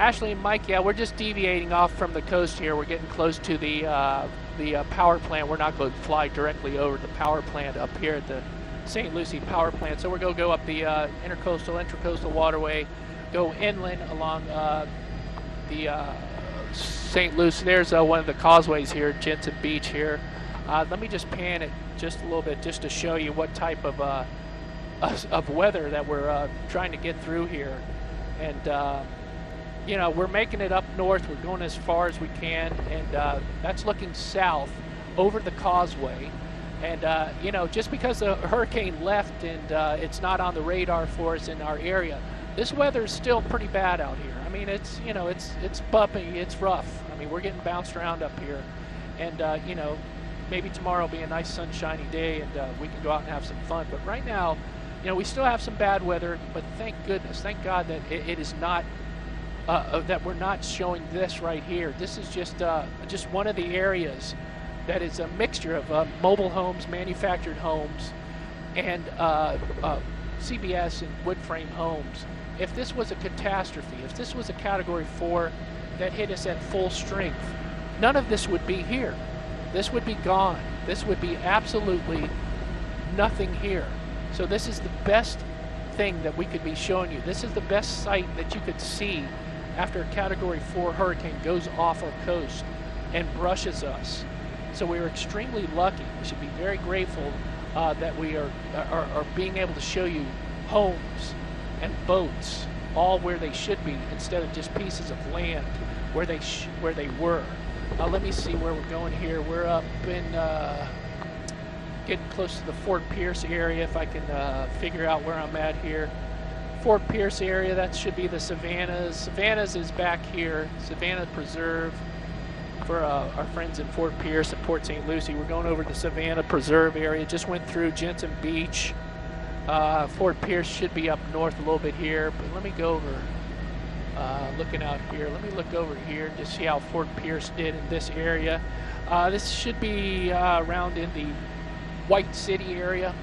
Ashley and Mike, yeah, we're just deviating off from the coast here. We're getting close to the power plant. We're not going to fly directly over the power plant up here at the St. Lucie power plant. So we're going to go up the intracoastal waterway, go inland along the St. Lucie. There's one of the causeways here, Jensen Beach here. Let me just pan it just a little bit just to show you what type of weather that we're trying to get through here. And you know, we're making it up north. We're going as far as we can, and that's looking south over the causeway. And you know, just because the hurricane left and it's not on the radar for us in our area, this weather is still pretty bad out here. I mean, it's, you know, it's bumpy, it's rough. I mean, we're getting bounced around up here, and you know, maybe tomorrow will be a nice sunshiny day and we can go out and have some fun. But right now, you know, we still have some bad weather. But thank goodness, thank God that it is not. That we're not showing this right here. This is just one of the areas that is a mixture of mobile homes, manufactured homes, and CBS and wood frame homes. If this was a catastrophe, if this was a Category 4 that hit us at full strength, none of this would be here. This would be gone. This would be absolutely nothing here. So this is the best thing that we could be showing you. This is the best sight that you could see after a Category 4 hurricane goes off our coast and brushes us. So we're extremely lucky. We should be very grateful that we are being able to show you homes and boats all where they should be instead of just pieces of land where they were. Let me see where we're going here. We're up in getting close to the Fort Pierce area, if I can figure out where I'm at here. Fort Pierce area, that should be the Savannahs. Savannahs is back here, Savannah Preserve for our friends in Fort Pierce and Port St. Lucie. We're going over the Savannah Preserve area, just went through Jensen Beach. Fort Pierce should be up north a little bit here, but let me go over, looking out here, let me look over here to see how Fort Pierce did in this area. This should be around in the White City area,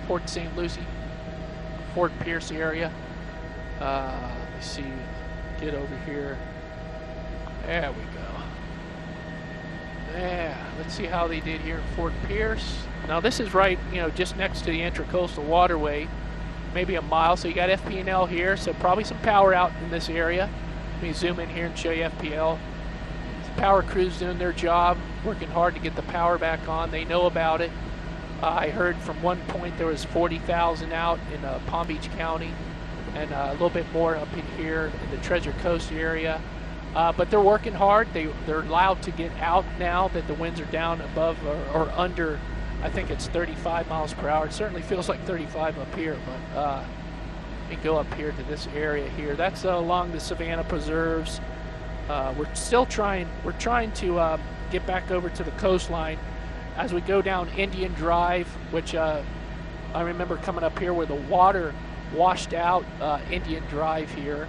Port St. Lucie, Fort Pierce area. Let's see, get over here. There we go. Yeah, let's see how they did here in Fort Pierce. Now this is right, you know, just next to the intracoastal waterway, maybe a mile. So you got FPL here, so probably some power out in this area. Let me zoom in here and show you FPL. The power crew's doing their job, working hard to get the power back on. They know about it. I heard from one point there was 40,000 out in Palm Beach County, and a little bit more up in here in the Treasure Coast area. But they're working hard. They're allowed to get out now that the winds are down above or under, I think it's 35 miles per hour. It certainly feels like 35 up here, but let me go up here to this area here. That's along the Savannah Preserves. We're trying to get back over to the coastline as we go down Indian Drive, which I remember coming up here where the water washed out Indian Drive here,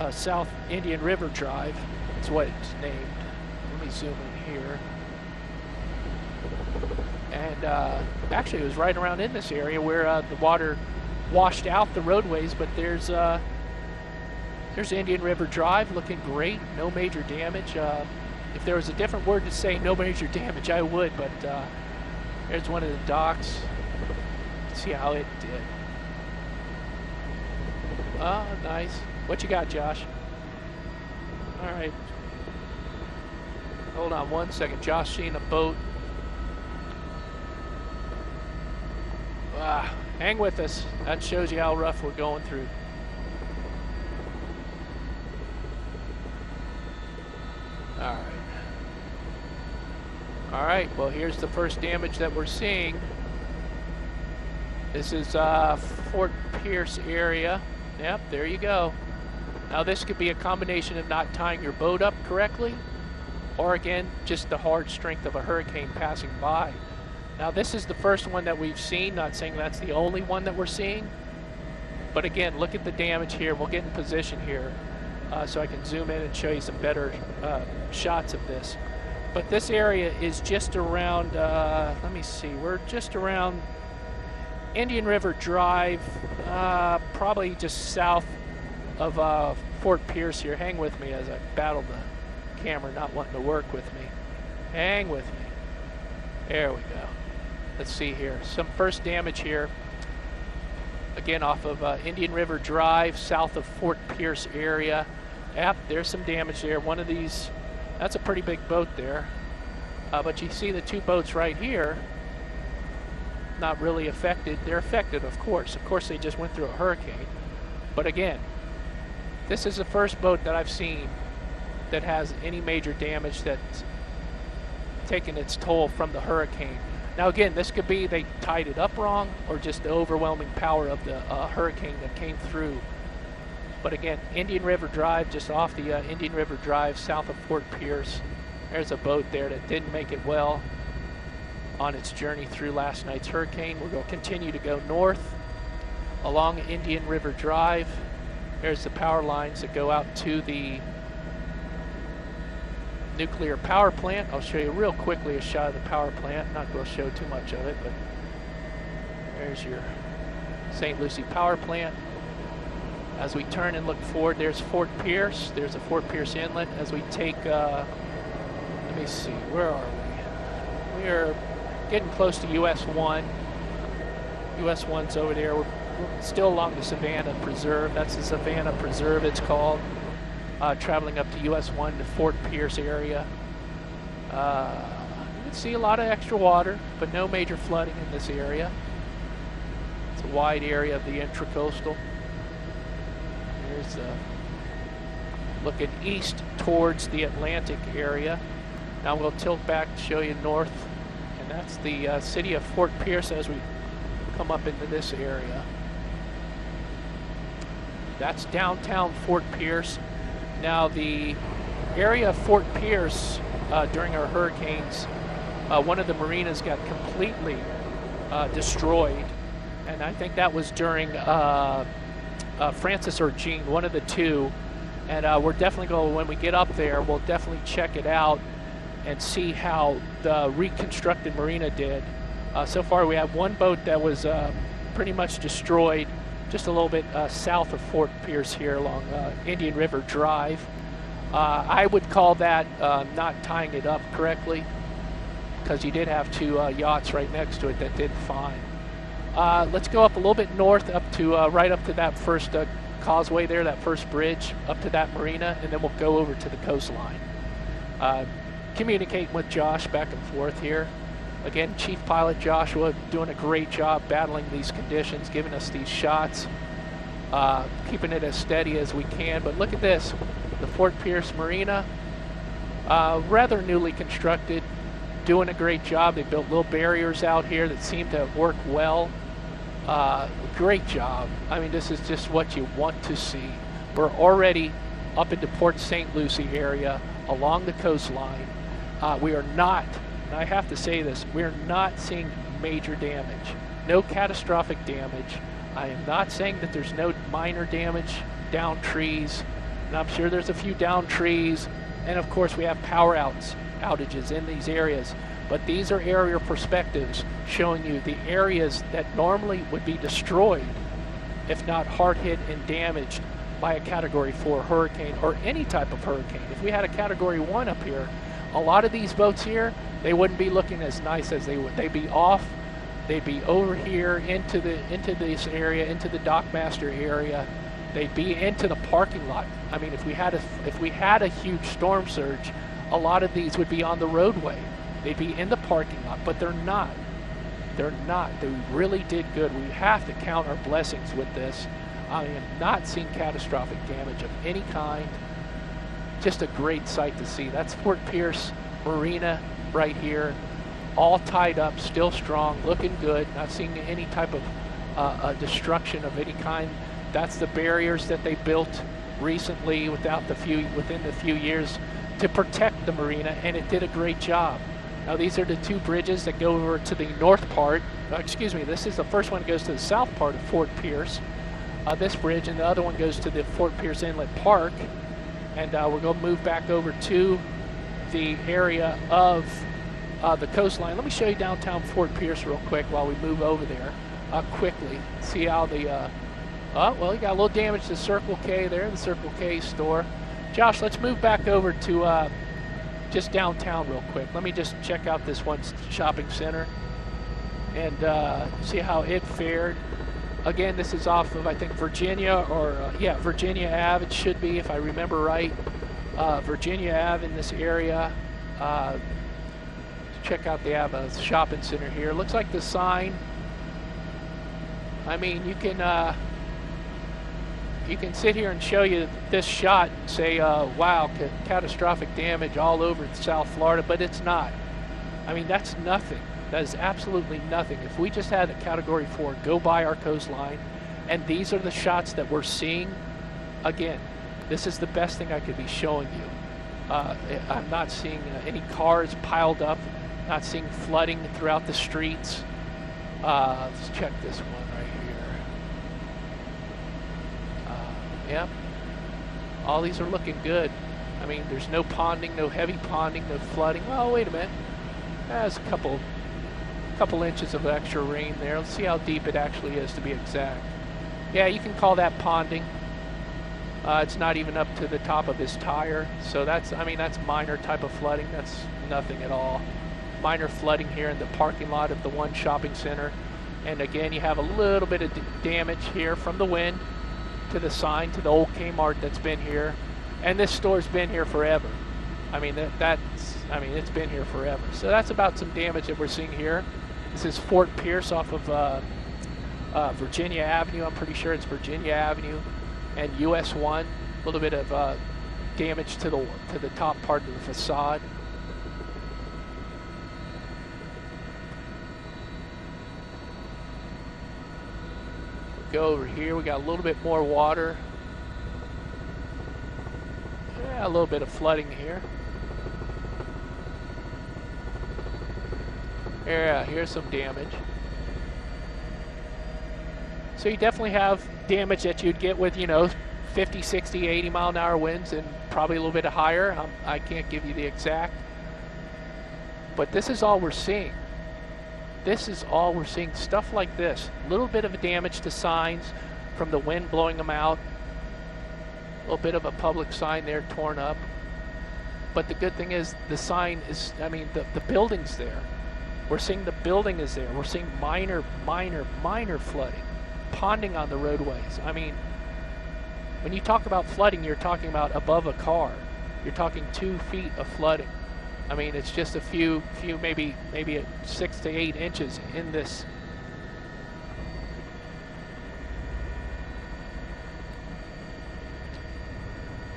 South Indian River Drive. That's what it's named. Let me zoom in here. And actually it was right around in this area where the water washed out the roadways, but there's Indian River Drive looking great, no major damage. If there was a different word to say no major damage, I would, but there's one of the docks. Let's see how it did. Oh, nice. What you got, Josh? All right. Hold on one second. Josh seeing a boat. Hang with us. That shows you how rough we're going through. All right. All right, well, here's the first damage that we're seeing. This is Fort Pierce area. Yep, there you go. Now this could be a combination of not tying your boat up correctly, or again, just the hard strength of a hurricane passing by. Now this is the first one that we've seen, not saying that's the only one that we're seeing, but again, look at the damage here. We'll get in position here so I can zoom in and show you some better shots of this. But this area is just around, let me see, we're just around Indian River Drive, probably just south of Fort Pierce here. Hang with me as I battle the camera not wanting to work with me. Hang with me. There we go. Let's see here. Some first damage here. Again, off of Indian River Drive, south of Fort Pierce area. Yep, there's some damage there. One of these, that's a pretty big boat there. But you see the two boats right here, not really affected. They're affected, of course. Of course, they just went through a hurricane. But again, this is the first boat that I've seen that has any major damage that's taken its toll from the hurricane. Now again, this could be they tied it up wrong or just the overwhelming power of the hurricane that came through. But again, Indian River Drive, just off the Indian River Drive south of Fort Pierce. There's a boat there that didn't make it well on its journey through last night's hurricane. We're going to continue to go north along Indian River Drive. There's the power lines that go out to the nuclear power plant. I'll show you real quickly a shot of the power plant. Not going to show too much of it, but there's your St. Lucie power plant. As we turn and look forward, there's Fort Pierce. There's a Fort Pierce inlet. As we take, let me see, where are we? We are getting close to US 1. US 1's over there. We're still along the Savannah Preserve. That's the Savannah Preserve, it's called. Traveling up to US 1 to Fort Pierce area. You can see a lot of extra water, but no major flooding in this area. It's a wide area of the intracoastal. Here's looking east towards the Atlantic area. Now we'll tilt back to show you north, and that's the city of Fort Pierce as we come up into this area. That's downtown Fort Pierce. Now the area of Fort Pierce during our hurricanes, one of the marinas got completely destroyed, and I think that was during Francis or Jean, one of the two. And we're definitely going, when we get up there, we'll definitely check it out and see how the reconstructed marina did. So far we have one boat that was pretty much destroyed just a little bit south of Fort Pierce here along Indian River Drive. I would call that not tying it up correctly, because you did have two yachts right next to it that did fine. Let's go up a little bit north up to right up to that first causeway there, that first bridge up to that marina, and then we'll go over to the coastline. Communicating with Josh back and forth here. Again, Chief Pilot Joshua doing a great job battling these conditions, giving us these shots, keeping it as steady as we can. But look at this, the Fort Pierce Marina, rather newly constructed, doing a great job. They built little barriers out here that seem to work well. Great job. I mean, this is just what you want to see. We're already up into Port St. Lucie area along the coastline. We are not, and I have to say this, we're not seeing major damage. No catastrophic damage. I am not saying that there's no minor damage, down trees, and I'm sure there's a few down trees, and of course we have power outages in these areas. But these are aerial perspectives showing you the areas that normally would be destroyed, if not hard hit and damaged by a Category 4 hurricane or any type of hurricane. If we had a Category 1 up here, a lot of these boats here, they wouldn't be looking as nice as they would. They'd be off, they'd be over here into this area, into the Dockmaster area. They'd be into the parking lot. I mean, if we had a huge storm surge, a lot of these would be on the roadway. They'd be in the parking lot, but they're not. They're not. They really did good. We have to count our blessings with this. I am not seeing catastrophic damage of any kind. Just a great sight to see. That's Fort Pierce Marina right here, all tied up, still strong, looking good, not seeing any type of destruction of any kind. That's the barriers that they built recently within the few years to protect the marina, and it did a great job. Now these are the two bridges that go over to the north part. Excuse me, this is the first one that goes to the south part of Fort Pierce, this bridge, and the other one goes to the Fort Pierce Inlet Park. And we're going to move back over to the area of the coastline. Let me show you downtown Fort Pierce real quick while we move over there quickly. See how the Oh, well, you got a little damage to Circle K there, the Circle K store. Josh, let's move back over to just downtown real quick. Let me just check out this one shopping center and see how it fared. Again, this is off of, I think, Virginia, or yeah, Virginia Ave, it should be, if I remember right. Virginia Ave in this area. Check out, they have a shopping center here. Looks like the sign, I mean, you can sit here and show you this shot and say, wow, catastrophic damage all over South Florida, but it's not. I mean, that's nothing. That is absolutely nothing. If we just had a Category 4 go by our coastline, and these are the shots that we're seeing, again, this is the best thing I could be showing you. I'm not seeing any cars piled up, not seeing flooding throughout the streets. Let's check this one right here. Yep, all these are looking good. I mean, there's no ponding, no heavy ponding, no flooding. Oh, wait a minute. There's a couple inches of extra rain there. Let's see how deep it actually is, to be exact. Yeah, you can call that ponding. It's not even up to the top of his tire, so that's, I mean, that's minor type of flooding. That's nothing at all. Minor flooding here in the parking lot of the one shopping center. And again, you have a little bit of damage here from the wind to the sign, to the old Kmart that's been here. And this store's been here forever. I mean, it's been here forever. So that's about some damage that we're seeing here. This is Fort Pierce off of Virginia Avenue. I'm pretty sure it's Virginia Avenue and US 1. A little bit of damage to the top part of the facade. Go over here, we got a little bit more water. Yeah, a little bit of flooding here. Yeah, here's some damage. So you definitely have damage that you'd get with, you know, 50, 60, 80 mile an hour winds, and probably a little bit higher. I can't give you the exact. But this is all we're seeing. This is all we're seeing. Stuff like this. A little bit of damage to signs from the wind blowing them out. A little bit of a public sign there torn up. But the good thing is the sign is, I mean, the building's there. We're seeing the building is there. We're seeing minor flooding. Ponding on the roadways. I mean, when you talk about flooding, you're talking about above a car. You're talking 2 feet of flooding. I mean, it's just a few maybe 6 to 8 inches in this.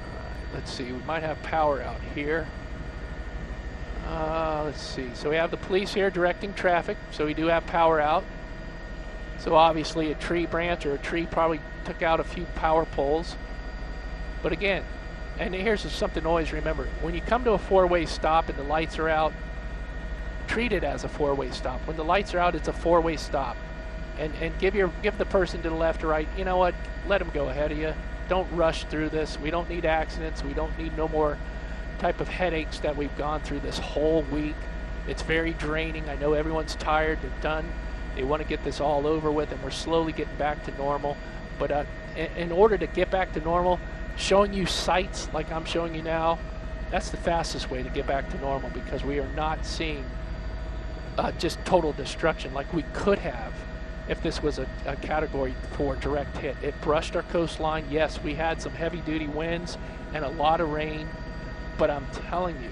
All right, let's see, we might have power out here. Let's see, so we have the police here directing traffic, so we do have power out. So obviously a tree branch or a tree probably took out a few power poles. But again, and here's something to always remember. When you come to a four-way stop and the lights are out, treat it as a four-way stop. When the lights are out, it's a four-way stop. And give the person to the left or right, you know what, let them go ahead of you. Don't rush through this. We don't need accidents. We don't need no more type of headaches that we've gone through this whole week. It's very draining. I know everyone's tired. They're done. They want to get this all over with, and we're slowly getting back to normal. But in order to get back to normal, showing you sights like I'm showing you now, that's the fastest way to get back to normal, because we are not seeing just total destruction like we could have if this was a Category 4 direct hit. It brushed our coastline. Yes, we had some heavy-duty winds and a lot of rain, but I'm telling you,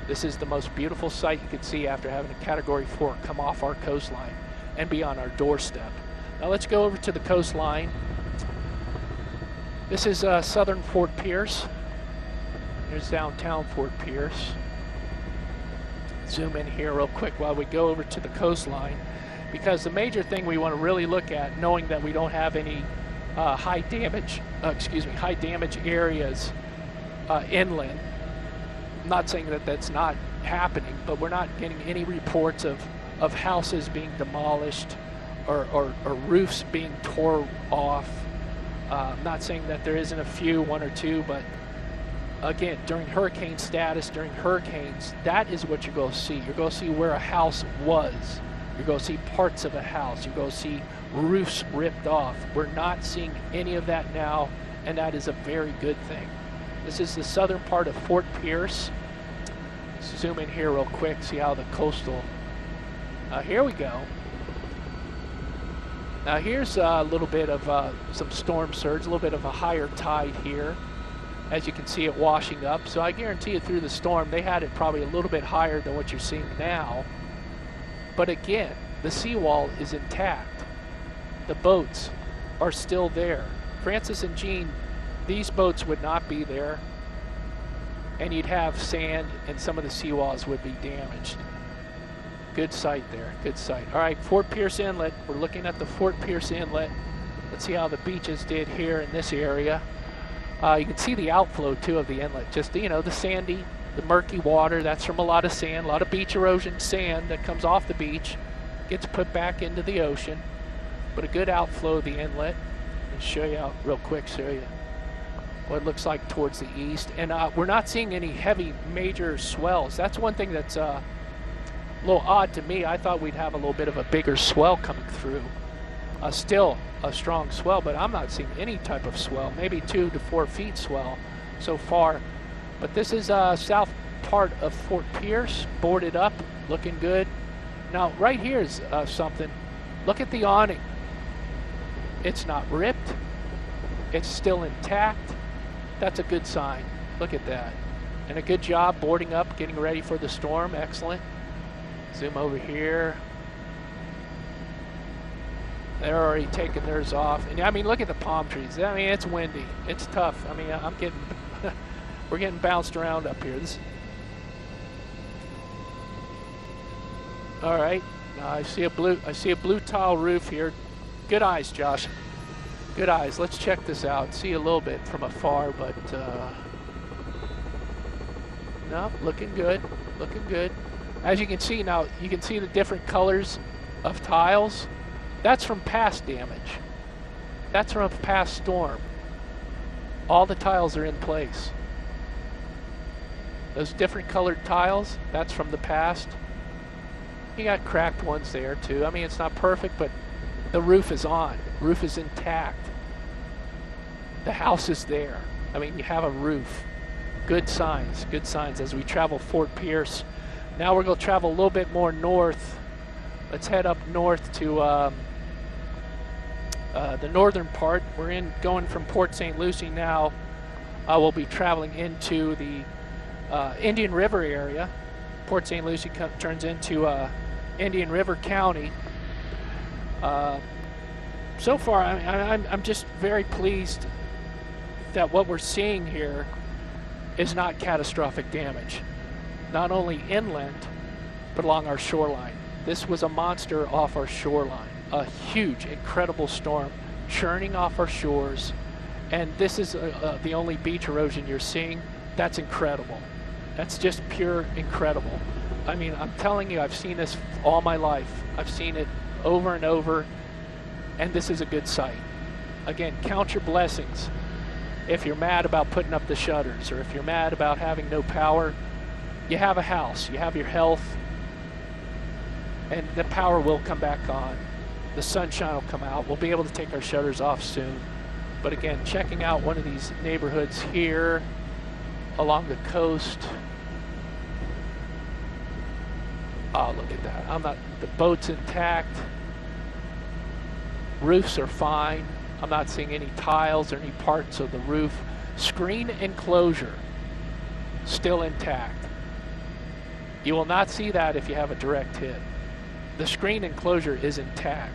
this is the most beautiful sight you could see after having a Category 4 come off our coastline and be on our doorstep. Now let's go over to the coastline. This is southern Fort Pierce. Here's downtown Fort Pierce. Zoom in here real quick while we go over to the coastline, because the major thing we want to really look at, knowing that we don't have any high damage areas inland. I'm not saying that that's not happening, but we're not getting any reports of houses being demolished or roofs being tore off. I'm not saying that there isn't a few, one or two, but again, during hurricane status, during hurricanes, that is what you're going to see. You're going to see where a house was. You're going to see parts of a house. You're going to see roofs ripped off. We're not seeing any of that now, and that is a very good thing. This is the southern part of Fort Pierce. Zoom in here real quick, see how the coastal, here we go. Now here's a little bit of some storm surge, a little bit of a higher tide here. As you can see it washing up. So I guarantee you through the storm, they had it probably a little bit higher than what you're seeing now. But again, the seawall is intact. The boats are still there. Francis and Jean, these boats would not be there. And you'd have sand and some of the seawalls would be damaged. Good sight there, good sight. All right, Fort Pierce Inlet. We're looking at the Fort Pierce Inlet. Let's see how the beaches did here in this area. You can see the outflow too of the inlet. Just, you know, the sandy, the murky water. That's from a lot of sand, a lot of beach erosion sand that comes off the beach, gets put back into the ocean. But a good outflow of the inlet. And show you out real quick, show you what it looks like towards the east. And we're not seeing any heavy major swells. That's one thing that's a little odd to me. I thought we'd have a little bit of a bigger swell coming through. Still a strong swell, but I'm not seeing any type of swell, maybe 2 to 4 feet swell so far. But this is south part of Fort Pierce, boarded up, looking good. Now right here is something. Look at the awning. It's not ripped. It's still intact. That's a good sign. Look at that. And a good job boarding up, getting ready for the storm. Excellent. Zoom over here. They're already taking theirs off. And I mean, look at the palm trees. I mean, it's windy. It's tough. I mean, we're getting bounced around up here. All right. I see a blue tile roof here. Good eyes, Josh. Good eyes. Let's check this out. See a little bit from afar, but no, looking good. Looking good. As you can see now, you can see the different colors of tiles. That's from past damage. That's from a past storm. All the tiles are in place. Those different colored tiles, that's from the past. You got cracked ones there too. I mean, it's not perfect, but the roof is on. Roof is intact. The house is there. I mean, you have a roof. Good signs as we travel Fort Pierce. Now we're going to travel a little bit more north. Let's head up north to the northern part. We're going from Port St. Lucie now. We'll be traveling into the Indian River area. Port St. Lucie turns into Indian River County. So far, I'm just very pleased that what we're seeing here is not catastrophic damage. Not only inland, but along our shoreline. This was a monster off our shoreline. A huge, incredible storm churning off our shores. And this is the only beach erosion you're seeing. That's incredible. That's just pure incredible. I mean, I'm telling you, I've seen this all my life. I've seen it over and over, and this is a good sight. Again, count your blessings. If you're mad about putting up the shutters, or if you're mad about having no power, you have a house, you have your health, and the power will come back on. The sunshine will come out. We'll be able to take our shutters off soon. But again, checking out one of these neighborhoods here along the coast. Oh, look at that. The boat's intact. Roofs are fine. I'm not seeing any tiles or any parts of the roof. Screen enclosure, still intact. You will not see that if you have a direct hit. The screen enclosure is intact.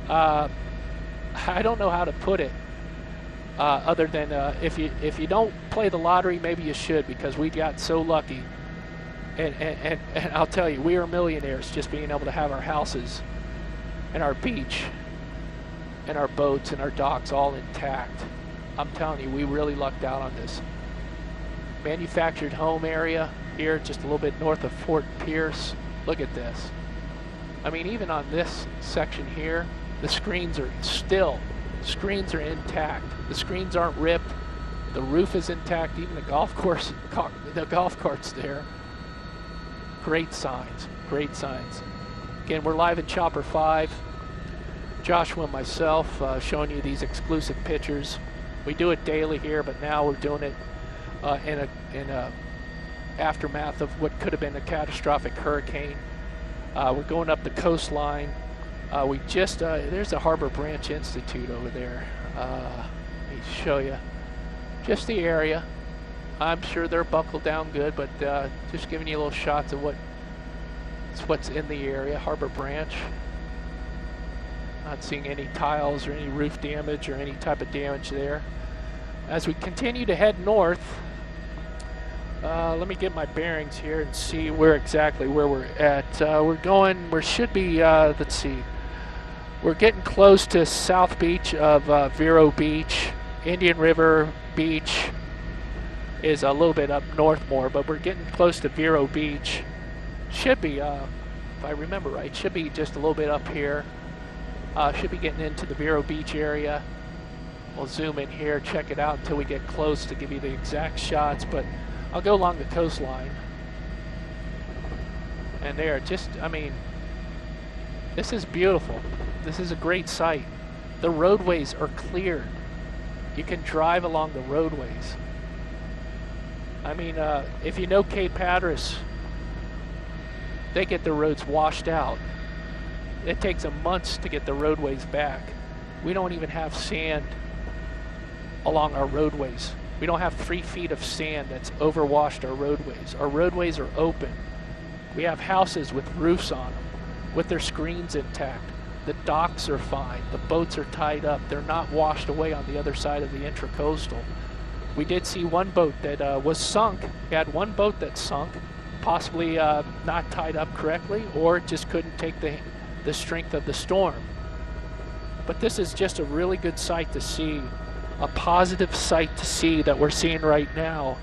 I don't know how to put it other than if you don't play the lottery, maybe you should, because we got so lucky. And I'll tell you, we are millionaires just being able to have our houses and our beach and our boats and our docks all intact. I'm telling you, we really lucked out on this. Manufactured home area here, just a little bit north of Fort Pierce. Look at this. I mean, even on this section here, the screens are intact. The screens aren't ripped. The roof is intact. Even the golf cart's there. Great signs, great signs. Again, we're live in Chopper 5. Joshua and myself showing you these exclusive pictures. We do it daily here, but now we're doing it in a aftermath of what could have been a catastrophic hurricane. We're going up the coastline. We just there's the Harbor Branch Institute over there. Let me show you just the area. I'm sure they're buckled down good, but just giving you little shots of what's in the area. Harbor Branch. Not seeing any tiles or any roof damage or any type of damage there. As we continue to head north, let me get my bearings here and see exactly where we're at. We should be, let's see, we're getting close to South Beach of Vero Beach. Indian River Beach is a little bit up north more, but we're getting close to Vero Beach. Should be, if I remember right, should be just a little bit up here. Should be getting into the Vero Beach area. We'll zoom in here, check it out until we get close to give you the exact shots, but I'll go along the coastline. And there, I mean, this is beautiful. This is a great sight. The roadways are cleared. You can drive along the roadways. I mean, if you know Cape Hatteras, they get the roads washed out. It takes them months to get the roadways back. We don't even have sand along our roadways. We don't have 3 feet of sand that's overwashed our roadways. Our roadways are open. We have houses with roofs on them, with their screens intact. The docks are fine. The boats are tied up. They're not washed away on the other side of the intracoastal. We did see one boat that was sunk. We had one boat that sunk, possibly not tied up correctly, or just couldn't take the strength of the storm. But this is just a really good sight to see, a positive sight to see that we're seeing right now